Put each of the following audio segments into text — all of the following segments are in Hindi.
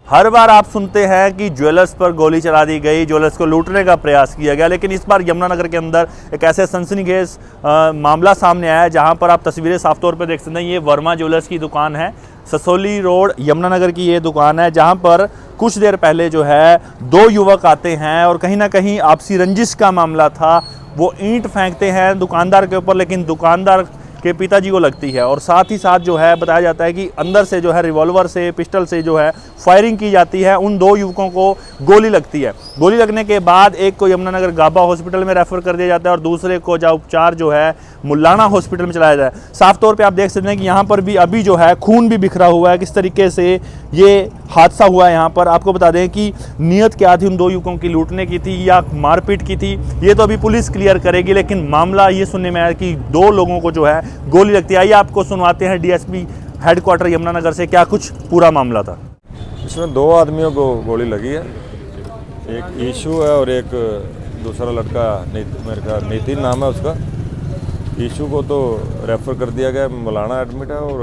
हर बार आप सुनते हैं कि ज्वेलर्स पर गोली चला दी गई, ज्वेलर्स को लूटने का प्रयास किया गया, लेकिन इस बार यमुनानगर के अंदर एक ऐसे सनसनीखेज मामला सामने आया है जहां पर आप तस्वीरें साफ तौर पर देख सकते हैं। ये वर्मा ज्वेलर्स की दुकान है, ससोली रोड यमुनानगर की ये दुकान है, जहां पर कुछ देर पहले जो है दो युवक आते हैं और कहीं ना कहीं आपसी रंजिश का मामला था। वो ईंट फेंकते हैं दुकानदार के ऊपर, लेकिन दुकानदार के पिताजी को लगती है और साथ ही साथ जो है बताया जाता है कि अंदर से जो है रिवॉल्वर से, पिस्टल से जो है फायरिंग की जाती है। उन दो युवकों को गोली लगती है। गोली लगने के बाद एक को यमुनानगर गाबा हॉस्पिटल में रेफर कर दिया जाता है और दूसरे को जहाँ उपचार जो है मुल्लाना हॉस्पिटल में चलाया जाता है। साफ तौर पे आप देख सकते हैं कि यहाँ पर भी अभी जो है खून भी बिखरा हुआ है। किस तरीके से ये हादसा हुआ है यहाँ पर, आपको बता दें कि नीयत क्या थी उन दो युवकों की, लूटने की थी या मारपीट की थी, ये तो अभी पुलिस क्लियर करेगी। लेकिन मामला ये सुनने में आया कि दो लोगों को जो है गोली लगती है। आइए आपको सुनवाते हैं डीएसपी हेडक्वार्टर यमुनानगर से क्या कुछ पूरा मामला था। इसमें दो आदमियों को गोली लगी है, एक ईशू है और एक दूसरा लड़का मेरे का नितिन नाम है उसका। ईशू को तो रेफ़र कर दिया गया, मुलाना एडमिट है और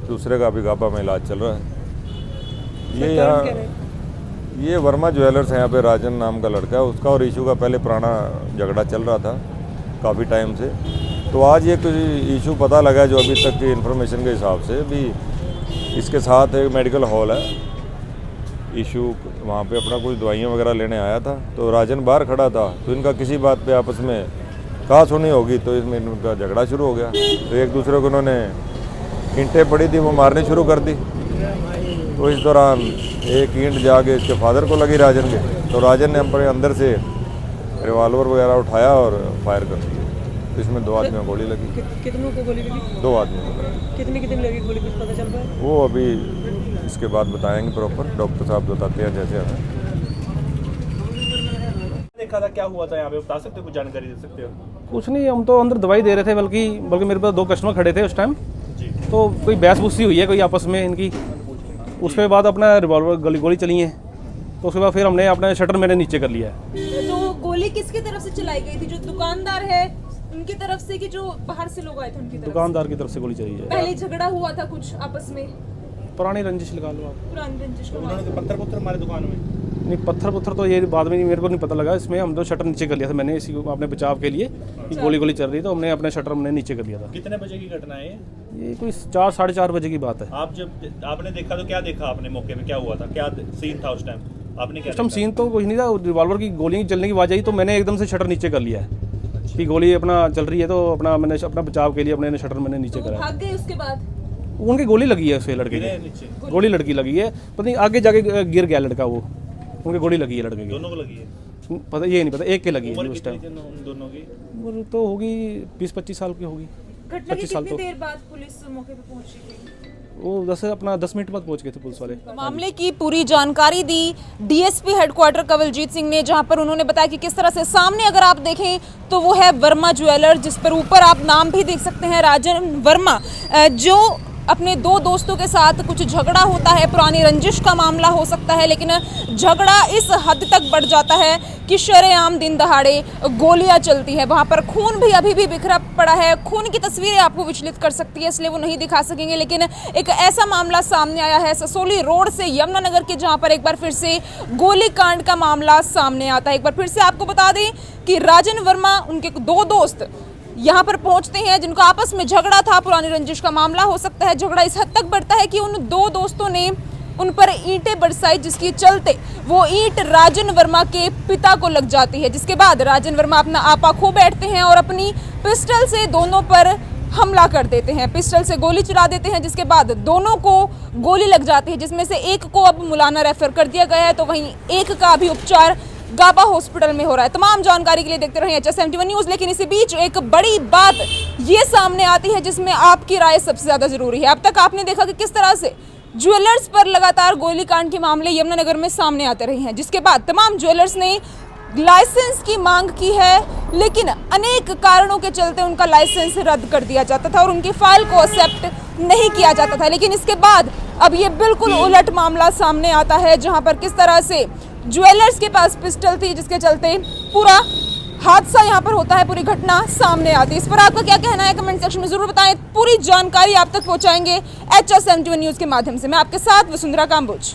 दूसरे का अभी गाबा में इलाज चल रहा है। ये वर्मा ज्वेलर्स है, यहाँ पे राजन नाम का लड़का है, उसका और ईशू का पहले पुराना झगड़ा चल रहा था काफ़ी टाइम से। तो आज ये कुछ इशू पता लगा जो अभी तक की इन्फॉर्मेशन के हिसाब से भी इसके साथ एक मेडिकल हॉल है। इशू वहाँ पे अपना कुछ दवाइयाँ वगैरह लेने आया था, तो राजन बाहर खड़ा था, तो इनका किसी बात पे आपस में कहा सुनी होगी, तो इसमें इनका झगड़ा शुरू हो गया। तो एक दूसरे को उन्होंने ईंटें पड़ी थी वो मारनी शुरू कर दी। तो इस दौरान एक ईंट जाके इसके फादर को लगी राजन के, तो राजन ने अपने अंदर से रिवॉल्वर वगैरह उठाया और फायर कर दिया। इसमें दो आदमियों को गोली लगी। कितनों को गोली लगी? दो आदमियों को लगी। कितनी लगी गोली, कुछ पता चल रहा है? वो अभी इसके बाद बताएंगे प्रॉपर, डॉक्टर साहब बताते हैं जैसे हमें। देखा था, क्या हुआ था यहाँ पे, बता सकते हो, कुछ जानकारी दे सकते हो? कुछ नहीं, हम तो अंदर दवाई दे रहे थे, बल्कि मेरे पास दो कस्टमर खड़े थे उस टाइम। तो कोई बहस-बुसी हुई है कोई आपस में इनकी, उसके बाद अपना रिवॉल्वर गोली चली है। तो उसके बाद फिर हमने अपना शटर मैंने नीचे कर लिया है। तो गोली किसकी तरफ से चलाई गई थी? जो दुकानदार है उनकी तरफ से कि जो बाहर से लोग आए थे उनकी तरफ? दुकानदार की तरफ से गोली चली है। पहले झगड़ा हुआ था कुछ आपस में? पुरानी रंजिश लगा लो आप। पुरानी रंजिश को उन्होंने तो पत्थर हमारे दुकान में नहीं, पत्थर तो ये बाद में मेरे को नहीं पता लगा। इसमें हम तो शटर नीचे कर लिया था मैंने, इसी को अपने बचाव के लिए कि गोली चल रही, तो हमने अपने शटर हमने नीचे कर लिया था। कितने बजे की घटना है ये कोई 4 साढ़े 4 बजे की बात है। आप जब आपने देखा तो क्या देखा आपने, मौके पे क्या हुआ था, क्या सीन था उस टाइम, आपने क्या उस टाइम सीन तो कुछ नहीं था, रिवॉल्वर की गोली चलने की आवाज आई तो मैंने एकदम से शटर नीचे कर लिया है कि गोली अपना चल रही है, तो मैंने अपना बचाव के लिए अपने शटर मैंने नीचे तो करा। भाग गए उसके बाद? उनकी गोली लगी है, उसके लड़के की गोली लड़की लगी है, पता नहीं आगे जाके गिर गया लड़का, वो उनकी गोली लगी है लड़के की। दोनों को लगी है? पता ये नहीं पता, एक के लगी है उस टाइम। दोनों की उम्र तो होगी 20-25 साल की होगी। घटना की कितनी देर बाद पुलिस मौके पे पहुंची थी? वो 10 मिनट बाद पहुंच गए थे पुलिस वाले। मामले की पूरी जानकारी दी डीएसपी हेडक्वार्टर कवलजीत सिंह ने, जहां पर उन्होंने बताया कि किस तरह से सामने अगर आप देखें तो वो है वर्मा ज्वेलर, जिस पर ऊपर आप नाम भी देख सकते हैं राजन वर्मा, जो अपने दो दोस्तों के साथ कुछ झगड़ा होता है, पुरानी रंजिश का मामला हो सकता है, लेकिन झगड़ा इस हद तक बढ़ जाता है कि शरेआम दिन दहाड़े गोलियां चलती है। वहां पर खून भी अभी भी बिखरा पड़ा है। खून की तस्वीरें आपको विचलित कर सकती है, इसलिए वो नहीं दिखा सकेंगे, लेकिन एक ऐसा मामला सामने आया है ससोली रोड से यमुनानगर के, जहां पर एक बार फिर से गोलीकांड का मामला सामने आता है। एक बार फिर से आपको बता दें कि राजन वर्मा, उनके दो दोस्त यहाँ पर पहुंचते हैं जिनको आपस में झगड़ा था, पुरानी रंजिश का मामला हो सकता है। झगड़ा इस हद तक बढ़ता है कि उन दो दोस्तों ने उन पर ईंटें बरसाई, जिसके चलते वो ईंट राजन वर्मा के पिता को लग जाती है, जिसके बाद राजन वर्मा अपना आपा खो बैठते हैं और अपनी पिस्टल से दोनों पर हमला कर देते हैं, पिस्टल से गोली चला देते हैं, जिसके बाद दोनों को गोली लग जाती है, जिसमें से एक को अब मुलाना रेफर कर दिया गया है, तो वहीं एक का भी उपचार गाबा हॉस्पिटल में हो रहा है। तमाम जानकारी के लिए देखते रहिए HSM न्यूज़। लेकिन इसी बीच एक बड़ी बात ये सामने आती है जिसमें आपकी राय सबसे ज्यादा जरूरी है। अब तक आपने देखा कि किस तरह से ज्वेलर्स पर लगातार गोलीकांड के मामले यमुनानगर में सामने आते रहे हैं, जिसके बाद तमाम ज्वेलर्स ने लाइसेंस की मांग की है, लेकिन अनेक कारणों के चलते उनका लाइसेंस रद्द कर दिया जाता था और उनकी फाइल को एक्सेप्ट नहीं किया जाता था। लेकिन इसके बाद अब ये बिल्कुल उलट मामला सामने आता है, जहां पर किस तरह से ज्वेलर्स के पास पिस्टल थी, जिसके चलते पूरा हादसा यहाँ पर होता है, पूरी घटना सामने आती है। इस पर आपका क्या कहना है कमेंट सेक्शन में जरूर बताएं। पूरी जानकारी आप तक पहुंचाएंगे HSM न्यूज़ के माध्यम से। मैं आपके साथ वसुंधरा काम्बोज।